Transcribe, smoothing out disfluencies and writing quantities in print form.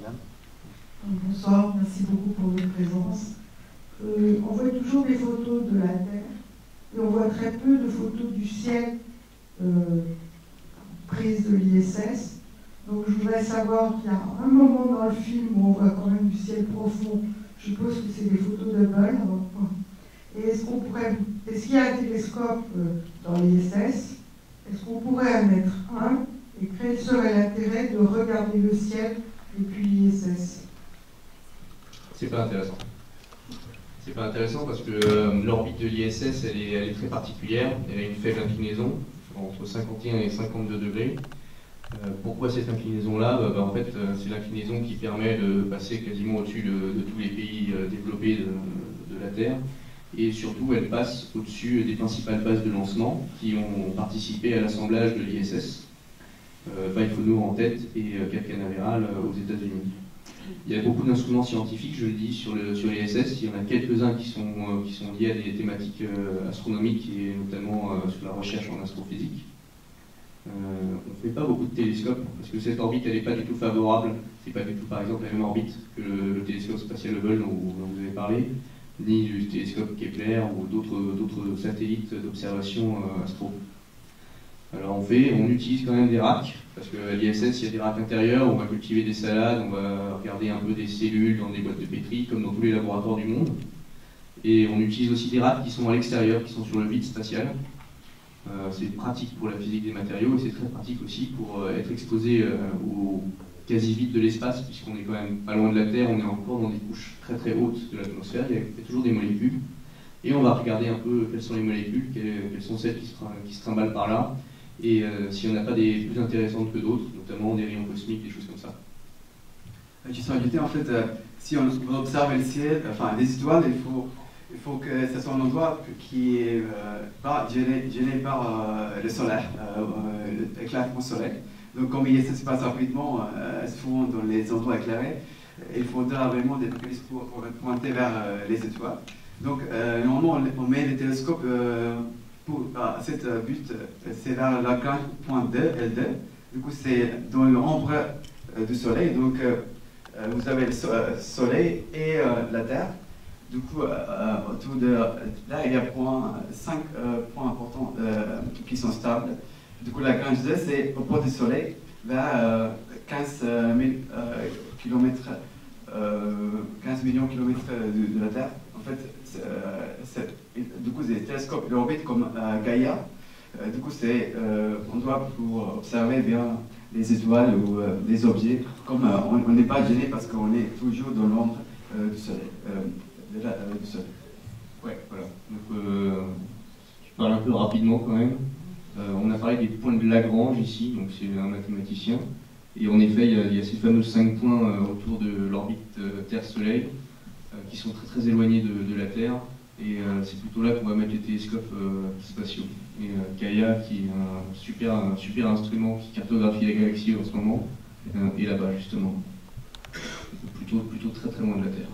madame. Bonsoir, merci beaucoup pour votre présence. On voit toujours des photos de la Terre et on voit très peu de photos du ciel prises de l'ISS. Donc je voudrais savoir qu'il y a un moment dans le film où on voit quand même du ciel profond. Je suppose que c'est des photos de Hubble. Et est-ce qu'il y a un télescope dans l'ISS? Est-ce qu'on pourrait en mettre un? Et quel serait l'intérêt de regarder le ciel depuis l'ISS? C'est pas intéressant. C'est pas intéressant parce que l'orbite de l'ISS, elle est très particulière. Elle a une faible inclinaison, entre 51 et 52 degrés. Pourquoi cette inclinaison-là? En fait, c'est l'inclinaison qui permet de passer quasiment au-dessus de tous les pays développés de la Terre. Et surtout, elle passe au-dessus des principales bases de lancement qui ont participé à l'assemblage de l'ISS, Baikonur en tête et Cap Canaveral aux États-Unis. Il y a beaucoup d'instruments scientifiques, je le dis, sur l'ISS. Il y en a quelques-uns qui sont liés à des thématiques astronomiques et notamment sur la recherche en astrophysique. On ne fait pas beaucoup de télescopes parce que cette orbite, elle n'est pas du tout favorable. C'est pas du tout, par exemple, la même orbite que le télescope spatial Hubble dont vous avez parlé, ni du télescope Kepler ou d'autres satellites d'observation astro. Alors on utilise quand même des racks, parce qu'à l'ISS, il y a des racks intérieurs, on va cultiver des salades, on va regarder un peu des cellules dans des boîtes de pétri, comme dans tous les laboratoires du monde. Et on utilise aussi des racks qui sont à l'extérieur, qui sont sur le vide spatial. C'est pratique pour la physique des matériaux et c'est très pratique aussi pour être exposé au quasi-vide de l'espace, puisqu'on est quand même pas loin de la Terre, on est encore dans des couches très très hautes de l'atmosphère, il y a toujours des molécules. Et on va regarder un peu quelles sont les molécules, quelles sont celles qui se trimballent par là, et s'il n'y en a pas des plus intéressantes que d'autres, notamment des rayons cosmiques, des choses comme ça. Je suis ajouté, en fait, si on observe le ciel, enfin les étoiles, il faut que ce soit un endroit qui est pas gêné par le soleil, l'éclairement solaire. Donc comme ça se passe rapidement, souvent dans les endroits éclairés, il faudra vraiment des télescopes pour pointer vers les étoiles. Donc normalement on met les télescopes pour cet but, c'est vers la grande pointe L2. Du coup c'est dans l'ombre du soleil. Donc vous avez le soleil et la Terre. Du coup, autour de là, il y a 5 points importants qui sont stables. Du coup, la Lagrange 2, c'est au port du Soleil, vers 15 millions de kilomètres de la Terre. En fait, du coup, des télescopes d'orbite comme Gaïa. Du coup, c'est on doit pour observer bien les étoiles ou les objets. Comme on n'est pas gêné parce qu'on est toujours dans l'ombre du Soleil. Du Soleil. Ouais, voilà. Donc, je parle un peu rapidement quand même. On a parlé des points de Lagrange ici, donc c'est un mathématicien. Et en effet, il y a ces fameux 5 points autour de l'orbite Terre-Soleil qui sont très très éloignés de la Terre. Et c'est plutôt là qu'on va mettre les télescopes spatiaux. Et Gaïa, qui est un super instrument qui cartographie la galaxie en ce moment, est là-bas justement. Plutôt très très loin de la Terre.